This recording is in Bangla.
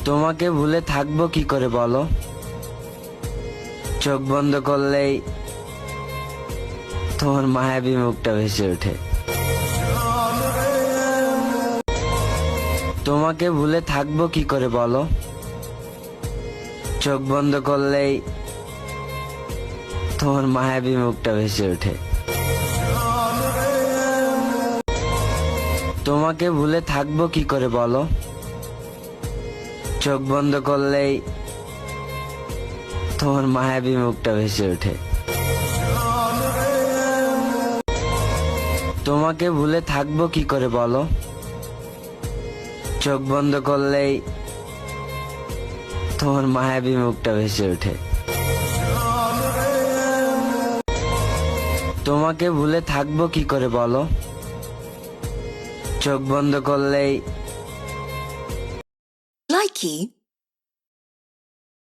তোমাকে ভুলে থাকবো কি করে বলো, চোখ বন্ধ করলেই তোমার মায়াবী মুখটা ভেসে ওঠে। তোমাকে ভুলে থাকবো কি করে বলো, চোখ বন্ধ করলেই তোমার মায়াবী মুখটা ভেসে ওঠে। তোমাকে ভুলে থাকবো কি করে বলো, চোখ বন্ধ করলেই তোমার মায়াবী মুখটা ভেসে ওঠে। তোমাকে ভুলে থাকবো কি করে বলো, চোখ বন্ধ করলেই তোমার মায়াবী মুখটা ভেসে ওঠে। তোমাকে ভুলে থাকবো কি করে বলো, চোখ বন্ধ করলেই Likey